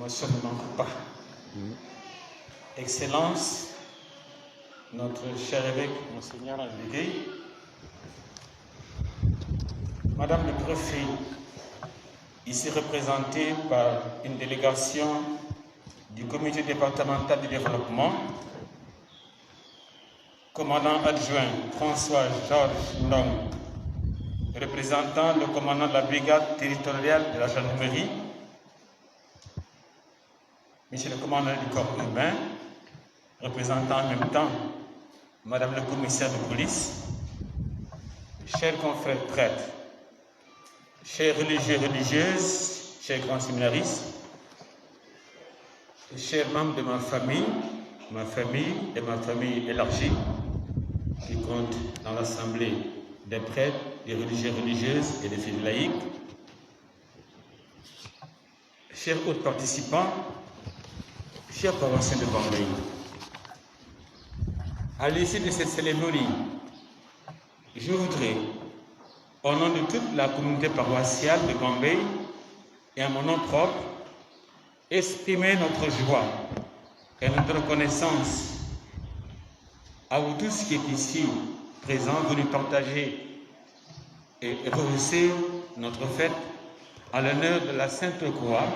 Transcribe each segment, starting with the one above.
l'émotion ne manque pas. Excellence, notre cher évêque, Monseigneur Légué, Madame le Préfet, ici représenté par une délégation du Comité départemental du développement, commandant adjoint François-Georges Ndong, représentant le commandant de la brigade territoriale de la gendarmerie, Monsieur le commandant du corps urbain, représentant en même temps Madame le commissaire de police, chers confrères prêtres, chers religieux et religieuses, chers grands séminaristes, chers membres de ma famille et ma famille élargie, qui compte dans l'assemblée des prêtres, des religieux et religieuses et des filles laïques, chers autres participants, chers paroissiens de Bambey, à l'issue de cette cérémonie, je voudrais, au nom de toute la communauté paroissiale de Bambey et à mon nom propre, exprimer notre joie et notre reconnaissance à vous tous qui êtes ici présents, venus partager et rehausser notre fête à l'honneur de la Sainte Croix,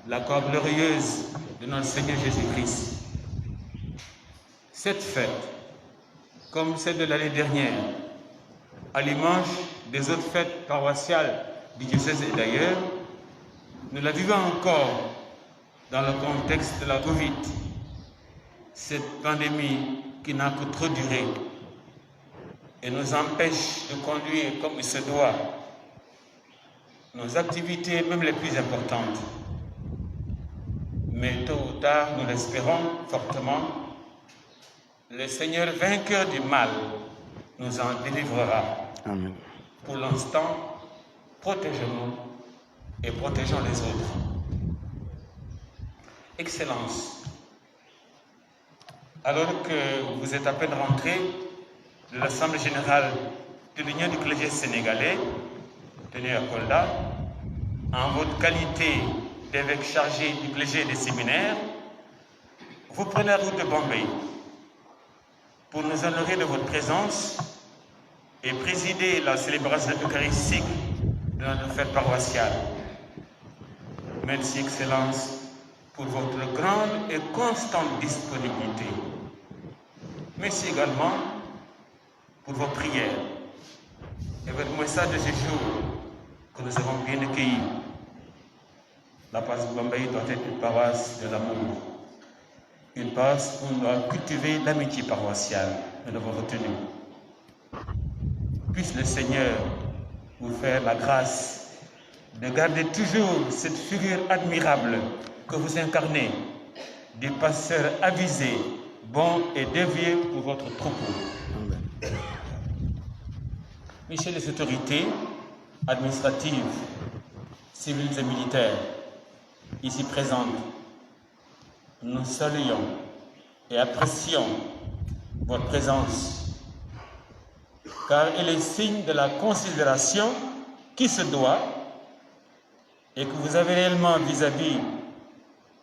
la croix glorieuse de notre Seigneur Jésus-Christ. Cette fête, comme celle de l'année dernière, à l'image des autres fêtes paroissiales du diocèse et d'ailleurs, nous la vivons encore dans le contexte de la Covid, cette pandémie qui n'a que trop duré et nous empêche de conduire comme il se doit nos activités, même les plus importantes. Mais tôt ou tard, nous l'espérons fortement, le Seigneur vainqueur du mal nous en délivrera. Amen. Pour l'instant, protégeons-nous et protégeons les autres. Excellence, alors que vous êtes à peine rentré de l'Assemblée générale de l'Union du clergé sénégalais, tenue à Kolda, en votre qualité d'évêque chargé du clergé et des séminaires, vous prenez la route de Bambey pour nous honorer de votre présence et présider la célébration eucharistique de notre fête paroissiale. Merci, Excellence, pour votre grande et constante disponibilité. Merci également pour vos prières et votre message de ce jour que nous avons bien accueilli. La paroisse de Bambey doit être une paroisse de l'amour, une paroisse où on doit cultiver l'amitié paroissiale. Nous l'avons retenu. Puisse le Seigneur vous faire la grâce de garder toujours cette figure admirable que vous incarnez, du pasteur avisé, bon et dévoué pour votre troupeau. Messieurs les autorités administratives, civiles et militaires, ici présentes, nous saluons et apprécions votre présence, car elle est signe de la considération qui se doit et que vous avez réellement vis-à-vis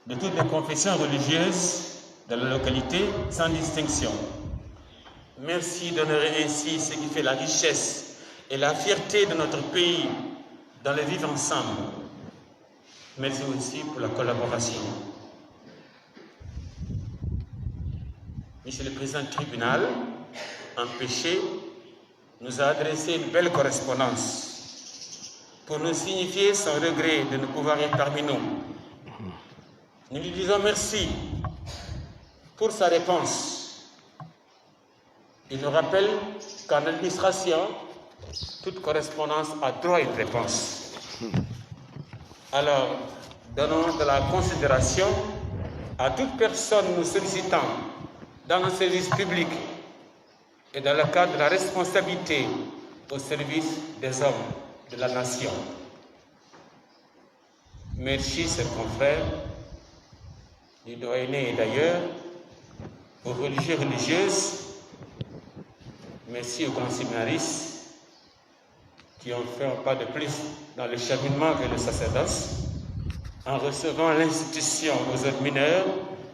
de toutes les confessions religieuses de la localité, sans distinction. Merci d'honorer ainsi ce qui fait la richesse et la fierté de notre pays dans le vivre ensemble. Merci aussi pour la collaboration. Monsieur le Président du tribunal, empêché, nous a adressé une belle correspondance pour nous signifier son regret de ne pouvoir être parmi nous. Nous lui disons merci pour sa réponse. Il nous rappelle qu'en administration, toute correspondance a droit à une réponse. Alors, donnons de la considération à toute personne nous sollicitant dans le service public et dans le cadre de la responsabilité au service des hommes de la nation. Merci, chers confrères, du doyenné et d'ailleurs, aux religieux et religieuses, merci aux grands séminaristes qui ont fait un pas de plus dans le cheminement vers le sacerdoce. en recevant l'institution aux autres mineurs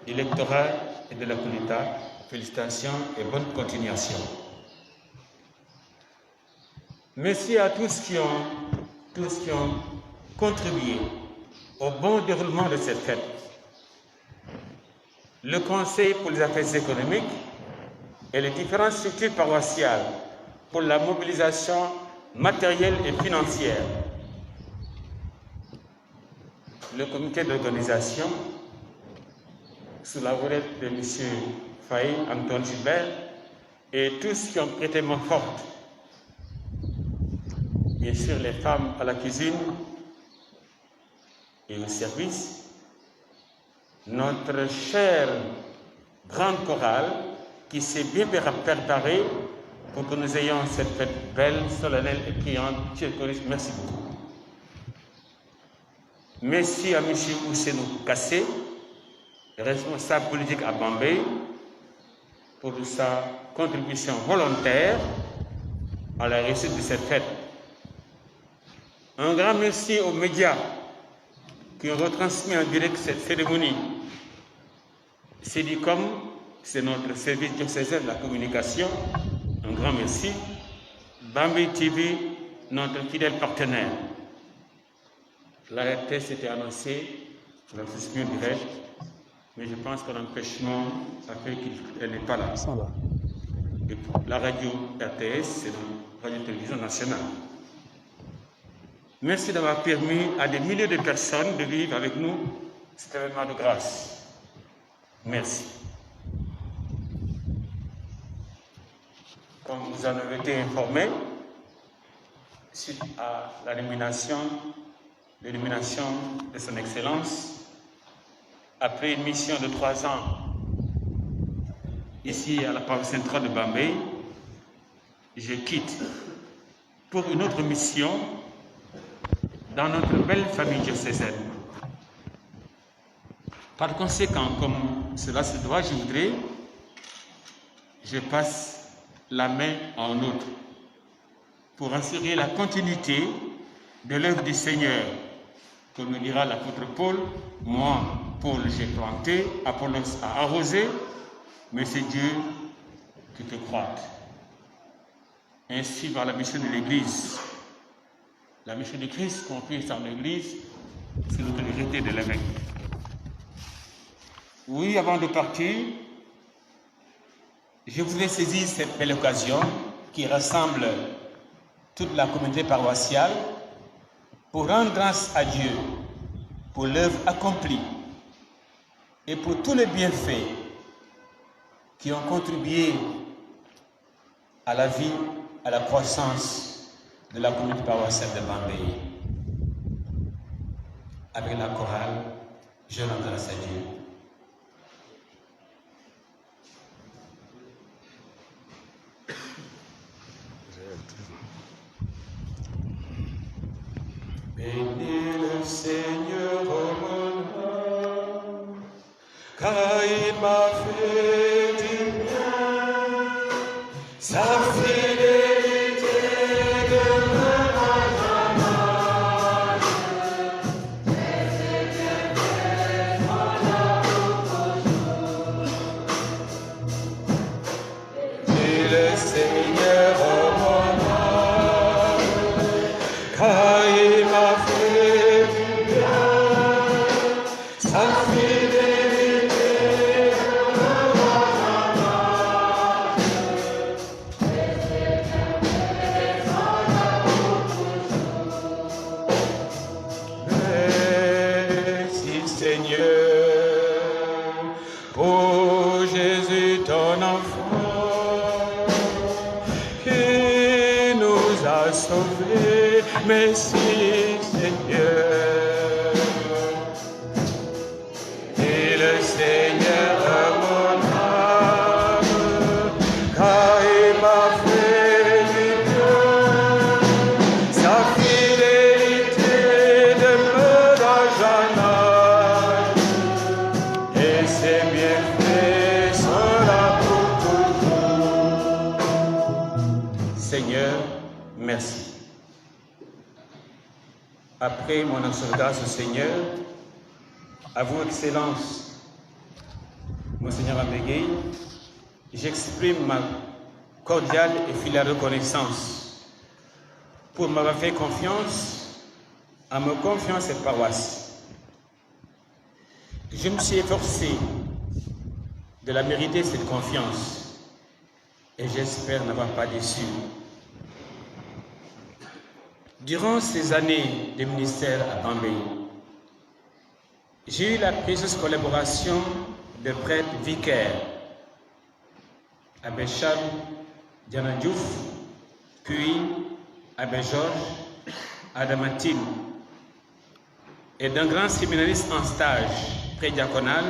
du lectorat et de la CONITA. Félicitations et bonne continuation. Merci à tous qui ont contribué au bon déroulement de cette fête. Le Conseil pour les affaires économiques et les différentes structures paroissiales pour la mobilisation matérielle et financière. Le comité d'organisation, sous la houlette de M. Faye, Antoine Gilbert, et tous qui ont prêté main forte. Bien sûr, les femmes à la cuisine et au service. Notre chère grande chorale qui s'est bien préparée pour que nous ayons cette fête belle, solennelle et priante. Merci beaucoup. Merci à M. Ousseinou Kassé, responsable politique à Bambey, pour sa contribution volontaire à la réussite de cette fête. Un grand merci aux médias qui ont retransmis en direct cette cérémonie. CEDICOM, c'est notre service diocésain de la communication. Un grand merci. Bambey TV, notre fidèle partenaire. La RTS était annoncée, je l'exprime direct, mais je pense que l'empêchement a fait qu'elle n'est pas là. Et la radio RTS, c'est la radio-télévision nationale. Merci d'avoir permis à des milliers de personnes de vivre avec nous cet événement de grâce. Merci. Comme vous en avez été informés, suite à l'élimination de son Excellence, après une mission de 3 ans ici à la paroisse centrale de Bambey, je quitte pour une autre mission dans notre belle famille diocésaine. Par conséquent, comme cela se doit, je passe la main à un autre pour assurer la continuité de l'œuvre du Seigneur. Comme le dira l'apôtre Paul, moi, Paul, j'ai planté, Apollos a arrosé, mais c'est Dieu qui te croît. Ainsi va la mission de l'Église. La mission de Christ confiée dans l'Église, c'est l'autorité de l'évêque. Oui, avant de partir, je voudrais saisir cette belle occasion qui rassemble toute la communauté paroissiale pour rendre grâce à Dieu pour l'œuvre accomplie et pour tous les bienfaits qui ont contribué à la vie, à la croissance de la communauté paroissiale de Bambey. Avec la chorale, je rends grâce à Dieu. Bénis le Seigneur, mon âme, car il m'a fait du bien. Sa fidélité demeurera jamais. Ses bienfaits sont là pour toujours. Bénis le Seigneur, mon âme, car il m'a fait du bien. Sa fidélité demeurera jamais. Ses bienfaits sont là pour toujours. Merci Seigneur pour Jésus ton enfant qui nous a sauvés. Merci Seigneur. Et le Seigneur mon âme, car il m'a fait du bien. Sa fidélité demeurera jamais. Et ses bienfaits sont là pour toujours. Seigneur, merci. Après mon exodus au Seigneur, à vous, Excellence, Monseigneur Ambégué, j'exprime ma cordiale et filiale reconnaissance pour m'avoir fait confiance en me confiant cette paroisse. Je me suis efforcé de la mériter, cette confiance, et j'espère n'avoir pas déçu. Durant ces années de ministère à Bambey, j'ai eu la précieuse collaboration de prêtres vicaires, Abbé Charles Diana Diouf, puis Abbé Georges Adamatine, et d'un grand séminariste en stage prédiaconal,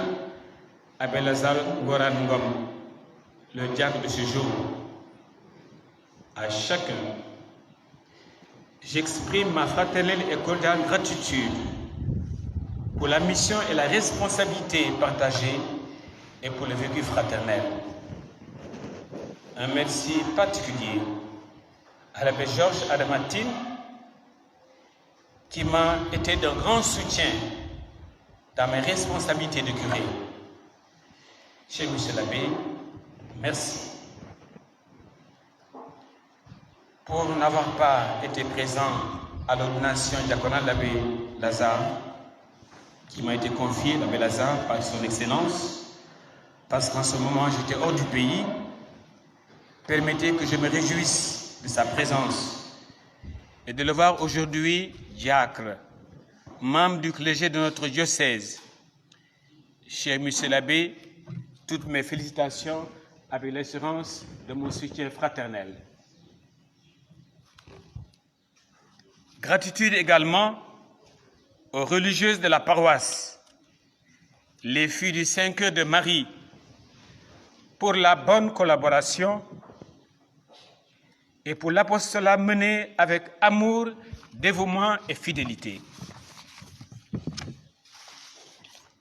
Abbé Lazare Goran Ngom, le diacre de ce jour. À chacun, j'exprime ma fraternelle et cordiale gratitude pour la mission et la responsabilité partagée et pour le vécu fraternel. Un merci particulier à l'abbé Georges Adamatine qui m'a été d'un grand soutien dans mes responsabilités de curé. Cher monsieur l'abbé, merci. Pour n'avoir pas été présent à l'ordination diaconale de l'abbé Lazare, qui m'a été confiée, l'abbé Lazare, par son Excellence, parce qu'en ce moment j'étais hors du pays, permettez que je me réjouisse de sa présence et de le voir aujourd'hui diacre, membre du clergé de notre diocèse. Cher monsieur l'abbé, toutes mes félicitations avec l'assurance de mon soutien fraternel. Gratitude également aux religieuses de la paroisse, les filles du 5 heures de Marie, pour la bonne collaboration et pour l'apostolat mené avec amour, dévouement et fidélité.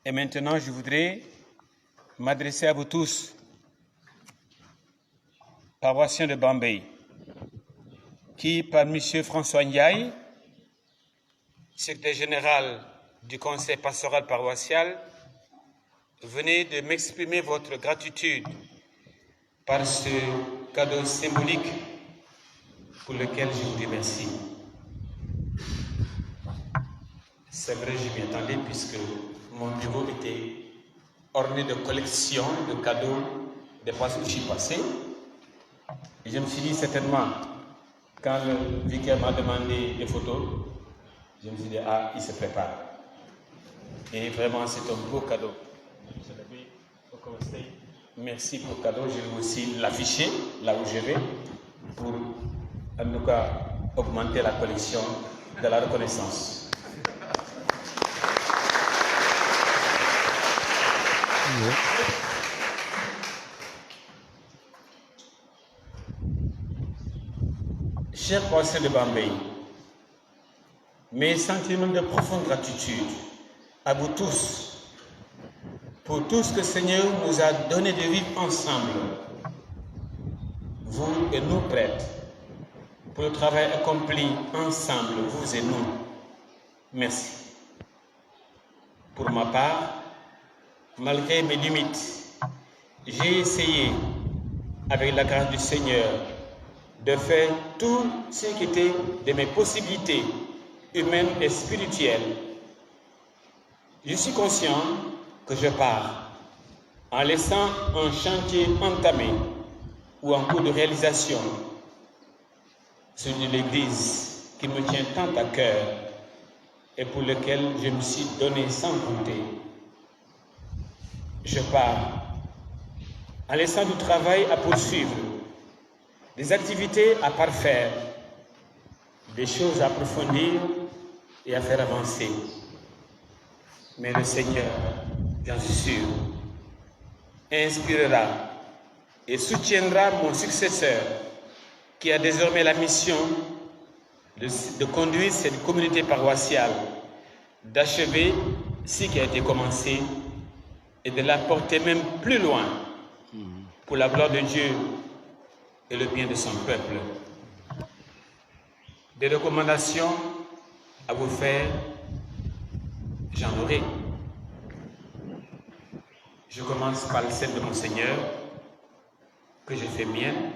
Et maintenant, je voudrais m'adresser à vous tous, paroissiens de Bambey, qui, par M. François Ndiaye, secrétaire général du conseil pastoral paroissial, venez de m'exprimer votre gratitude par ce cadeau symbolique pour lequel je vous remercie. C'est vrai, je m'y attendais puisque mon bureau était orné de collections de cadeaux des fois que je suis passé. Et je me suis dit certainement, quand le vicaire m'a demandé des photos, je me suis dit, ah, il se prépare. Et vraiment, c'est un beau cadeau. Monsieur l'abbé, au conseil, merci pour le cadeau. Je vais aussi l'afficher là où je vais pour, en tout cas, augmenter la collection de la reconnaissance. Chers paroissiens de Bambey, mes sentiments de profonde gratitude à vous tous pour tout ce que le Seigneur nous a donné de vivre ensemble, vous et nous prêtres, pour le travail accompli ensemble, vous et nous. Merci. Pour ma part, malgré mes limites, j'ai essayé, avec la grâce du Seigneur, de faire tout ce qui était de mes possibilités humaines et spirituelles. Je suis conscient que je pars en laissant un chantier entamé ou en cours de réalisation, celui de l'Église qui me tient tant à cœur et pour lequel je me suis donné sans compter. Je pars en laissant du travail à poursuivre, des activités à parfaire, des choses à approfondir et à faire avancer. Mais le Seigneur, j'en suis sûr, inspirera et soutiendra mon successeur qui a désormais la mission de conduire cette communauté paroissiale, d'achever ce qui a été commencé et de la porter même plus loin pour la gloire de Dieu et le bien de son peuple. Des recommandations à vous faire, j'en aurai. Je commence par celle de mon Seigneur, que je fais mienne,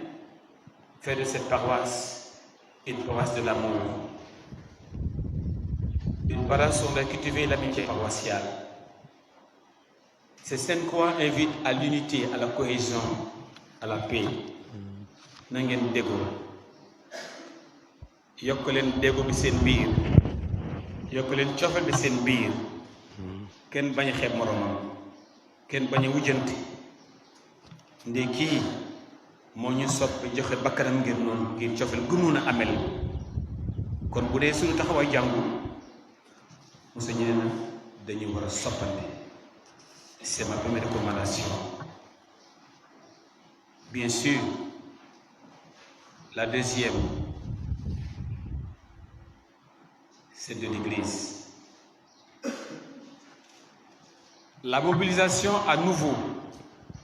faire de cette paroisse une paroisse de l'amour. Une paroisse où on va cultiver l'amitié paroissiale. Ces saintes croix invitent à l'unité, à la cohésion, à la paix. Na ngeen déggoo yokk leen déggoo bi seen biir yokk leen cofeel bi seen biir kenn bañ a xeeb moromam kenn bañ a wujjanti ndee kii moo ñu soppi joxe bakkanam ngir noonu ngir cofeel gënoon a amel kon bu dee suñu taxawaay jàngu Moussa ñu ne na dañu war a soppante. C'est ma première recommandation. Bien sûr, la deuxième, c'est de l'Église. La mobilisation à nouveau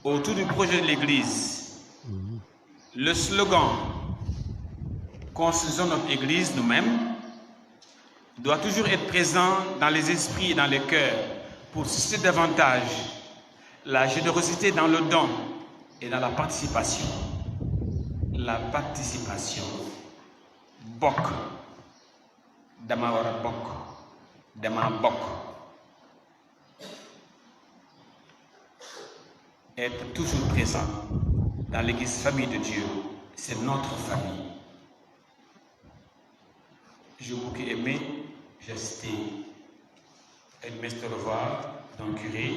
autour du projet de l'Église. Le slogan « Construisons notre Église nous-mêmes » doit toujours être présent dans les esprits et dans les cœurs pour susciter davantage la générosité dans le don et dans la participation. La participation. Bok. Dama wara bok. Dama bok. Être toujours présent dans l'église famille de Dieu, c'est notre famille. J'ai beaucoup aimé, j'ai assisté une messe de revoir d'un curé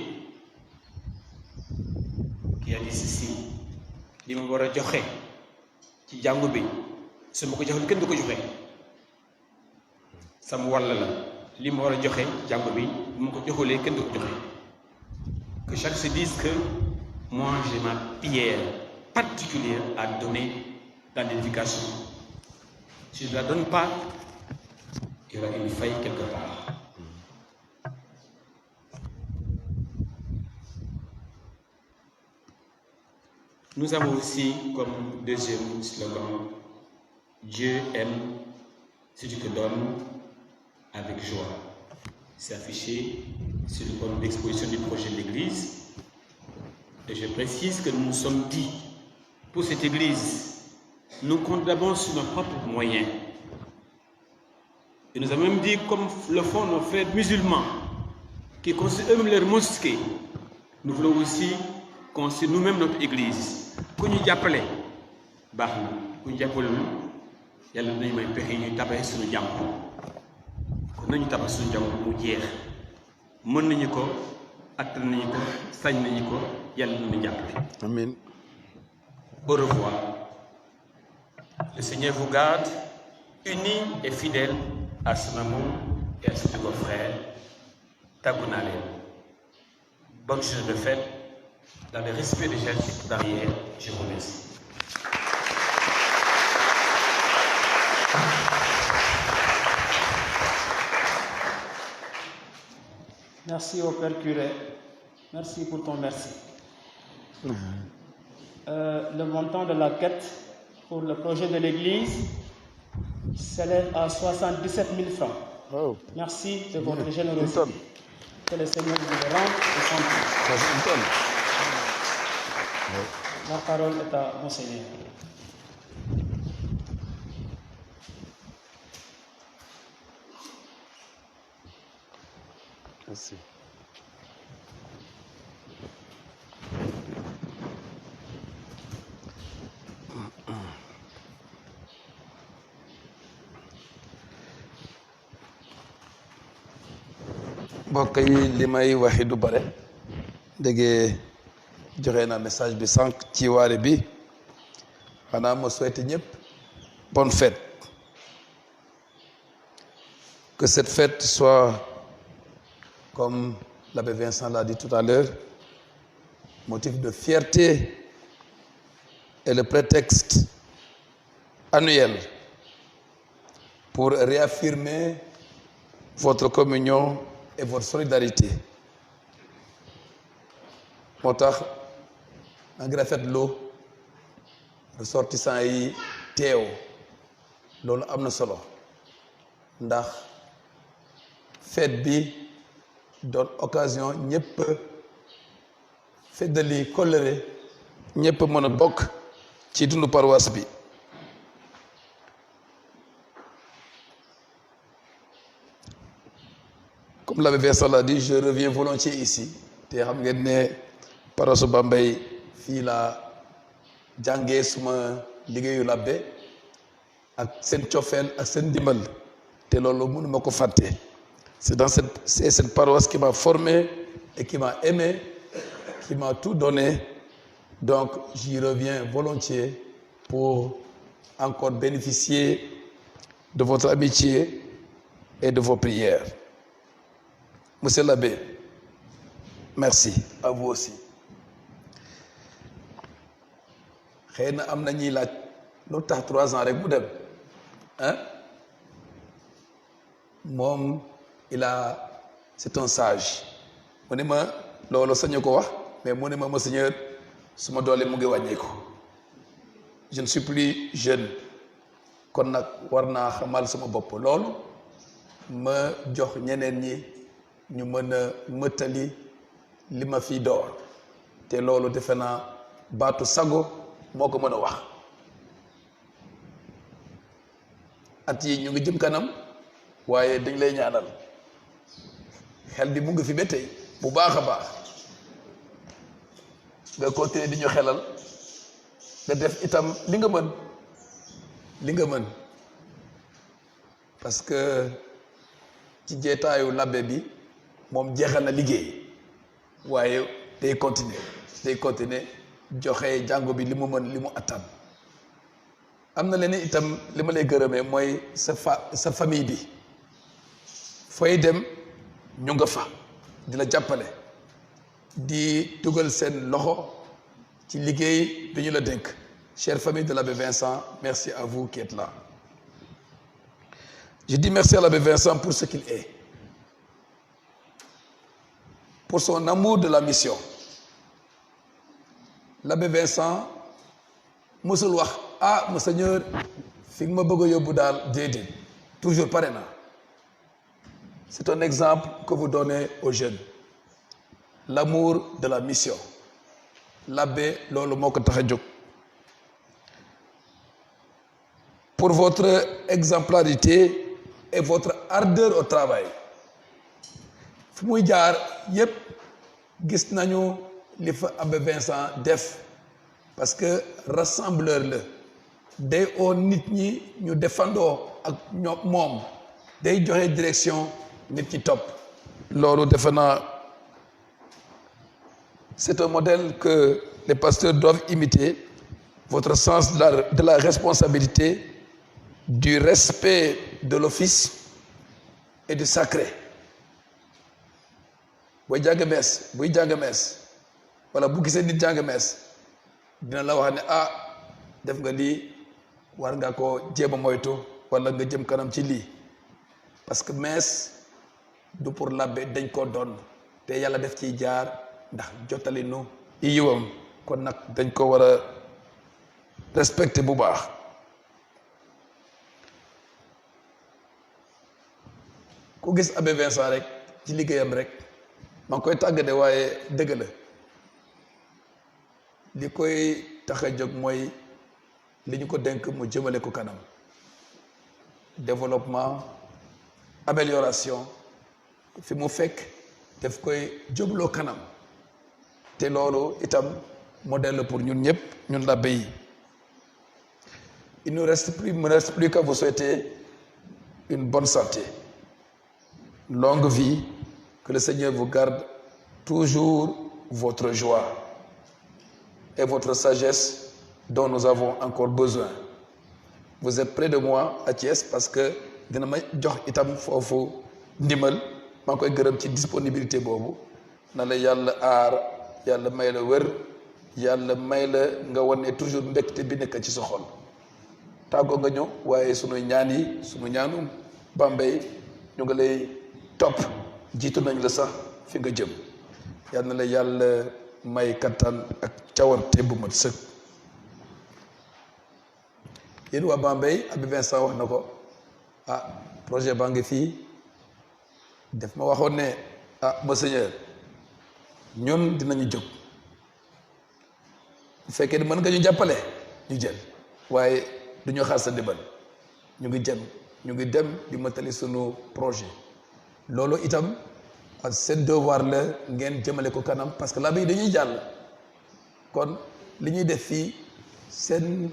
qui a dit ceci. li ma war a joxe ci jàngu bi su ma ko joxul kenn du ko joxe sama wàll la li ma war a joxe jàngu bi bu ma ko joxulee kenn du ko joxe. Que chacun se dise que moi j'ai ma pierre particulière à donner dans l'éducation. Si je ne la donne pas, il y aura une faille quelque part. Nous avons aussi comme deuxième slogan « Dieu aime ce que tu te donnes avec joie ». C'est affiché sur le point d'exposition du projet de l'Église. Et je précise que nous nous sommes dit, pour cette Église, nous comptons d'abord sur nos propres moyens. Et nous avons même dit, comme le font nos frères musulmans, qui construisent eux-mêmes leur mosquée, nous voulons aussi construire nous-mêmes notre Église. Ku ñu jàppale baax na ku ñu jàppale yàlla dinañu may pexe ñuy tabax suñu jàmm kon nañu tabax suñu jàmm mu jeex mën nañu ko attan nañu ko sañ nañu ko yàlla dinañu jàppale. Amen. Au revoir. Le Seigneur vous garde unis et fidèles à son amour et à son nouveau frère. Tàggu naa leen. Bonne journée de fête. Dans le respect des gestes barrières, je vous remercie. Merci au Père curé. Merci pour ton merci. Le montant de la quête pour le projet de l'Église s'élève à 77 000 francs. Oh. Merci de votre générosité. Que le Seigneur vous le rende et santé. La parole est à Monseigneur. Merci. mbokk yi li may waxi du bare déggee joxe naa message bi sànq ci waare bi xanaa ma souhaité ñëpp bonne fête. Que cette fête soit, comme l'abbé Vincent l'a dit tout à l'heure, motif de fierté et le prétexte annuel pour réaffirmer votre communion et votre solidarité. moo tax maa ngi rafetlu ressortissants yi teew loolu am na solo ndax fête bi doon occasion ñëpp feddali kóllëre ñëpp mën a bokk ci dundu paroisse bi. Comme l'abbé Vincent l'a dit, je reviens volontiers ici te xam ngeen ne paroisse Bambey fii laa jàngee suma liggéeyu labbe ak seen cofeel ak seen ndimbal te loolu mënuma ko fàtte. C'est cette paroisse qui m'a formé et qui m'a aimé, qui m'a tout donné. Donc j'y reviens volontiers pour encore bénéficier de votre amitié et de vos prières. Monsieur l'abbé, merci à vous aussi. xëy na am na ñuy laaj lu tax 3 ans rek mu dem hein moom c'est un sage mu ne ma loolu sañu ko wax mais mu ne ma Monseigneur suma doole mu ngi wàññeeku je ne suis plus jeune kon nag war naa xamal sama bopp loolu ma jox ñeneen ñi ñu mën a mëttali li ma fi door te loolu defe naa baatu sago moo ko mën a wax at yi ñu ngi jëm kanam waaye dañ lay ñaanal xel bi mu ngi fi ba tey bu baax a baax nga continuer di ñu xelal nga def itam li nga mën parce que ci jeetaayu labbe bi moom jeexal na liggéey waaye day continuer joxe jàngo bi li mu mën li mu attan am na leneen itam li ma lay gërëmee mooy sa famille bi fooy dem ñu nga fa di la jàppale di dugal seen loxo ci liggéey bi ñu la dénk. Chère famille de l'abbé Vincent, merci à vous qui êtes là. Je dis merci à l'abbé Vincent pour ce qu'il est, pour son amour de la mission. L'abbé Vincent musul wax Monseigneur fi nga ma bëgg a yóbbu daal déedéet toujours pare na. C'est un exemple que vous donnez aux jeunes, l'amour de la mission. L'abbé loolu moo ko tax a jóg. Pour votre exemplarité et votre ardeur au travail fu muy jaar yépp gis nañu li fa abbé Vincent def parce que rassembleur la day oo nit ñi ñu defandoo ak ñoom moom day joxe direction nit ñi topp loolu defe naa c'est un modèle que les pasteurs doivent imiter. Votre sens de la responsabilité, du respect de l'office et du sacré. buy jàng mees wala bu gisee nit jàng mees dina la wax ne def nga lii war nga ko jéem a moytu wala nga jëm kanam ci lii parce que mees du pour l'abbé dañ ko doon te yàlla def ciy jaar ndax jottali nu yiwam kon nag dañ ko war a respecter bu baax. ku gis abbé Vincent rek ci liggéeyam rek maa ngi koy tàggate waaye dëgg la li koy tax a jóg mooy li ñu ko dénk mu jëmale ko kanam développement amélioration fi mu fekk daf koy jógloo kanam te loolu itam modèle pour ñun ñëpp ñun l'abbé yi. Il me reste plus qu'à vous souhaiter une bonne santé, longue vie, que le Seigneur vous garde toujours votre joie et votre sagesse dont nous avons encore besoin. Vous êtes près de moi à Thiès parce que dina ma jox itam foofu ndimbal maa ngi koy gërëm ci disponibilité boobu na la yàlla aar yàlla may la wér yàlla may la nga wane toujours mbégte bi nekk ci sa xol. tàggoo nga ñëw waaye sunu ñaan yi sunu ñaanu Bambey ñu ngi lay topp jiitu nañ la sax fi nga jëm yal na la yàlla may kattan ak cawarte bu mat sëkk. yéen waa Bambey abbé Vincent wax na ko projet baa ngi fii def ma waxoon ne Monseigneur ñun dinañu jóg bu fekkee ne mën nga ñu jàppale ñu jël waaye du ñu xaar sa ndimbal ñu ngi dem di matali sunu projet loolu itam ak seen devoir la ngeen jëmale ko kanam parce que labbe yi dañuy jàll kon li ñuy def fii seen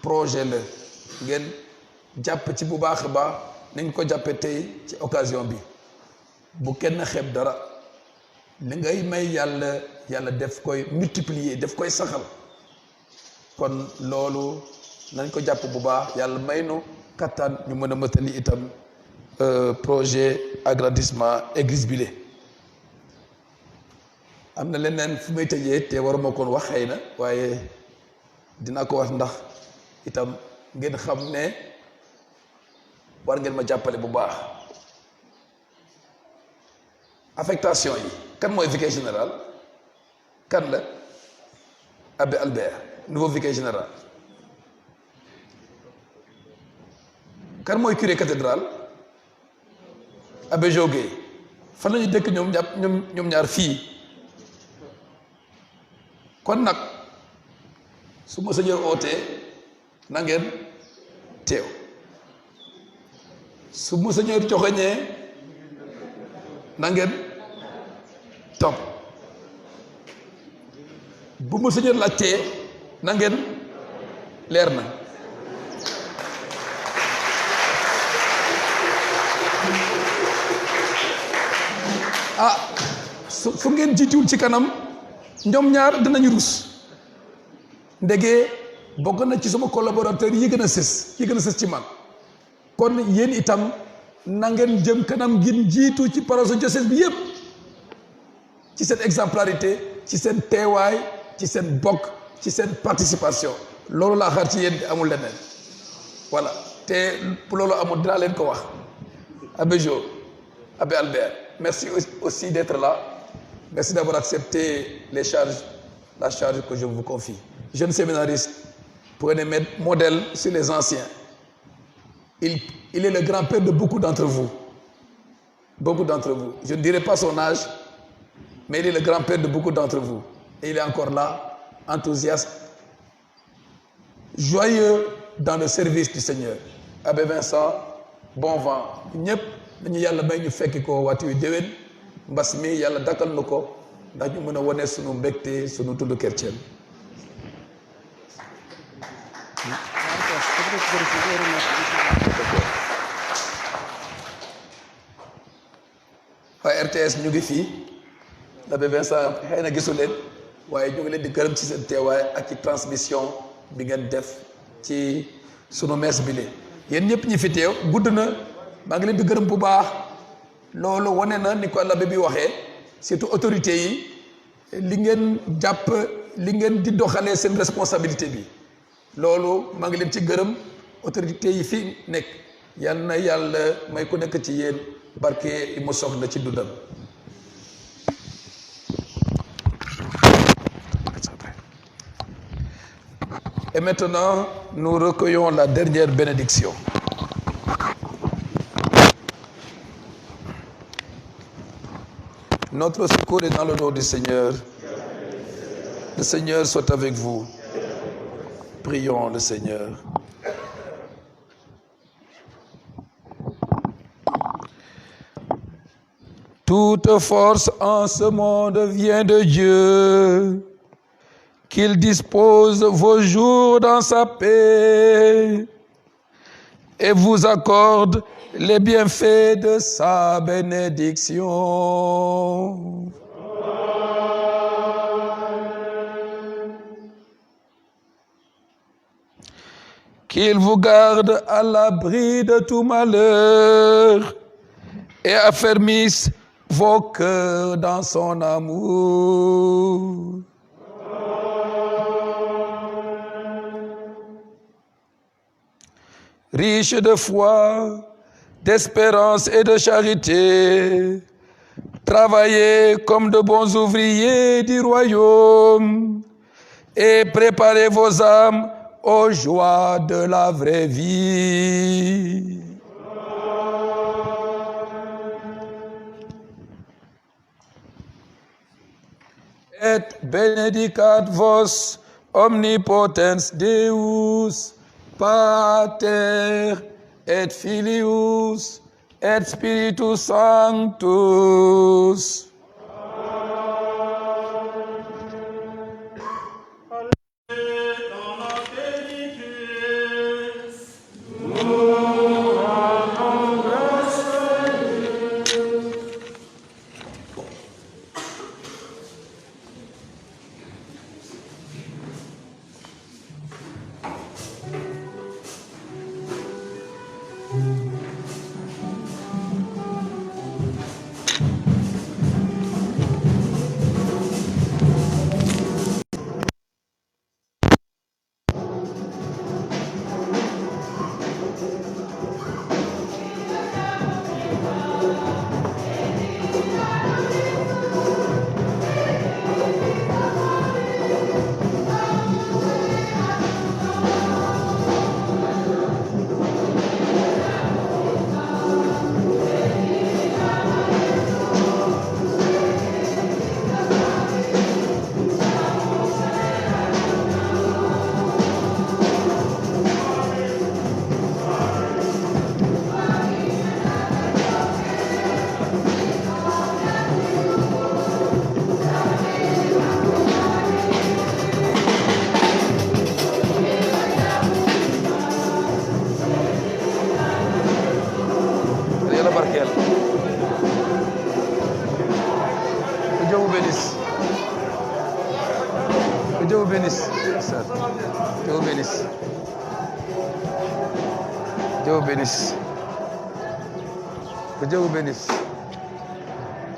projet la ngeen jàpp ci bu baax a baax nañ ko jàppe tey ci occasion bi bu kenn xeeb dara li ngay may yàlla def koy multiplier def koy saxal kon loolu nañ ko jàpp bu baax yàlla may nu kattan ñu mën a mëtali itam projet agrandissement église bi am na leneen fu may tëjee te waruma koon wax xëy na waaye dinaa ko wax ndax itam ngeen xam ne war ngeen ma jàppale bu baax affectation yi kan mooy vicaire général kan la abbé Albert nouveau vicaire général kan mooy curé cathédrale abbé Jogué fan la ñu dëkk ñoom ñaar fii kon nag su ma sañoon ootee na ngeen teew su ma sañoon joxoñee na ngeen topp bu ma sañoon laajtee na ngeen leer na fu ngeen jiituwul ci kanam ñoom ñaar dinañu rus ndege bokk na ci sama collaborateur yi gën a sës ci man kon yéen itam na ngeen jëm kanam ngeen jiitu ci paroisse diocèse bi yépp ci seen exemplarité ci seen teewaay ci seen bokk ci seen participation loolu laa xaar ci yéen amul leneen voilà te loolu amul dinaa leen ko wax abbé Jo abbé Albert merci aussi d'être là merci d'avoir accepté la charge que je vous confie jeune séminariste prenez modèle sur les anciens il est le grand-père de beaucoup d'entre vous je ne dirai pas son âge mais il est le grand-père de beaucoup d'entre vous et il est encore là enthousiaste joyeux dans le service du Seigneur abbé Vincent bon vent ñëpp dañu yàlla may ñu fekki ko waati yu déwén mbas mi yàlla dakkal na ko ndax ñu mën a wone sunu mbégte sunu tudd chrétien waaye RTS ñu ngi fii l'abbé Vincent xëy na gisu leen waaye ñu ngi leen di gërëm ci seen teewaay ak ci transmission bi ngeen def ci sunu messe bi yéen ñëpp ñi fi teew gudd na maa ngi leen di gërëm bu baax loolu wane na ni ko l'abbé bi waxee surtout autorité yi li ngeen jàpp li ngeen di doxalee seen responsabilité bi loolu maa ngi leen ci gërëm autorité yi fi nekk yal na yàlla may ku nekk ci yéen barke yi mu soxla ci dundam et maintenant nous recueillons la dernière bénédiction. Notre secours est dans le nom du Seigneur. Le Seigneur soit avec vous. Prions le Seigneur. Toute force en ce monde vient de Dieu, qu'il dispose vos jours dans sa paix et vous accorde les bienfaits de sa bénédiction. Qu'il vous garde à l'abri de tout malheur et affermisse vos cœurs dans son amour. Riche de foi, d'espérance et de charité, travaillez comme de bons ouvriers du royaume et préparez vos âmes aux joies de la vraie vie. Et benedicat vos omnipotens Deus, Pater et Filius et Spiritus Sanctus. Dieu vous bénisse. Dieu vous bénisse. Dieu vous bénisse. Que Dieu vous bénisse.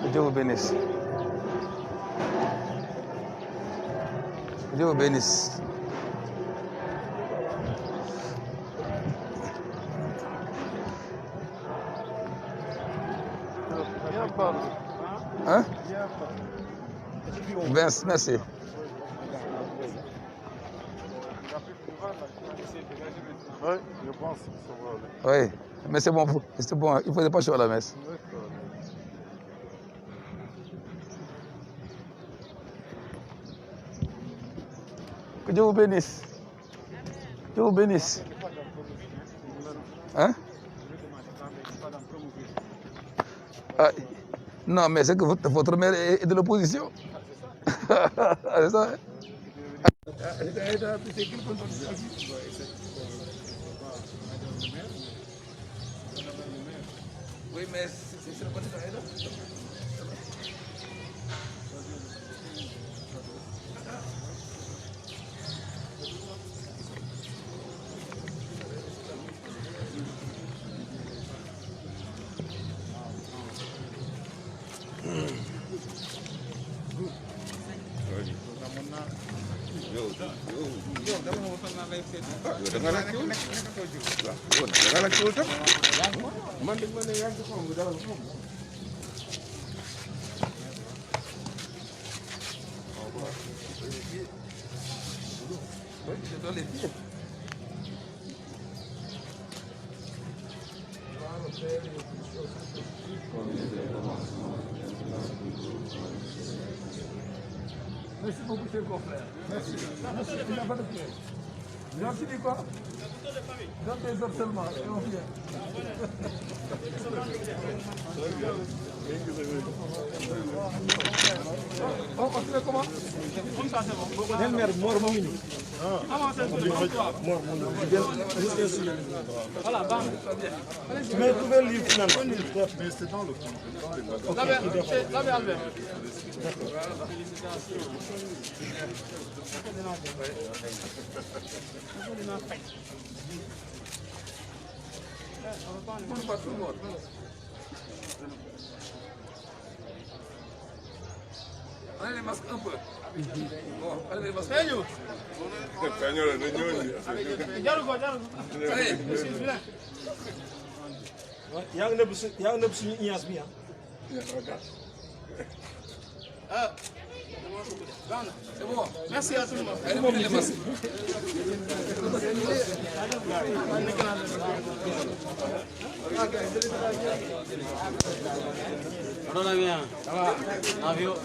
Que Dieu vous bénisse. Que Dieu vous bénisse. Hein? Merci. Oui, je pense. Oui, mais c'est bon, il ne faisait pas chaud à la messe. Que Dieu vous bénisse. Dieu vous bénisse. Hein? Ah, non, mais c'est que votre mère est de l'opposition. C'est ça? Oui, mais c'est le candidat. Merci beaucoup, cher confrère. Merci. Merci. Il n'y a pas de piège. Merci dit quoi? Dans tes heures seulement, et on vient. On continue comment? Comme ça, c'est bon. Delmer, mort, mon mini. Voilà, bam. Mais vous pouvez lire finalement. Mais c'est dans le fond. Là, Albert. Allez les masques un peu. Bon, allez les masques. C'est bon. Merci à tout le monde. Allez les masques. On en a bien. Ça va. Avion.